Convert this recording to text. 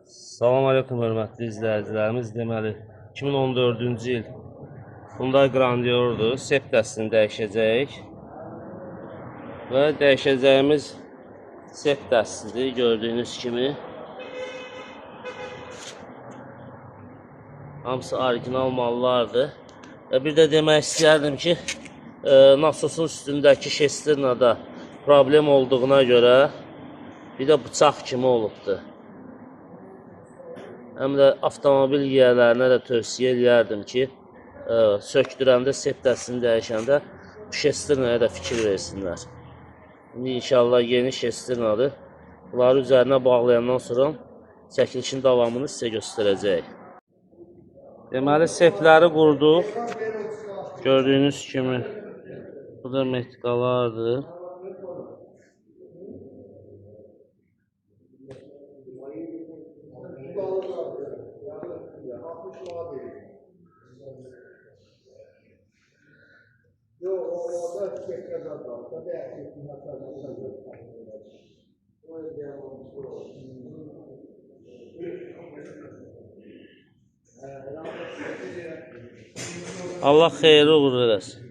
Salam aleyküm hörmətli izləyicilərimiz. Deməli 2014-cü il Hyundai Grandeur-dur. Sep dəstəsini dəyişəcəyik. Və dəyişəcəyimiz sep dəstəsidir. Gördüyünüz kimi. Hamısı orijinal mallardır. Və bir də demək istəyərdim ki, nasosun üstündəki şesternada problem olduğuna görə bir də bıçaq kimi olubdur. Həm də avtomobil yiyələrinə də tövsiyə edərdim ki, sökdürəndə, sep dəstəsini dəyişəndə bu şesternaya da fikir versinlər. İndi inşallah yeni şesternadır. Bunları üzərinə bağlayandan sonra çəkilişin davamını sizə göstərəcək. Deməli, sepləri qurduq. Gördüyünüz kimi bu da metqalardır. Allah xeyirli uğurlu eləsin.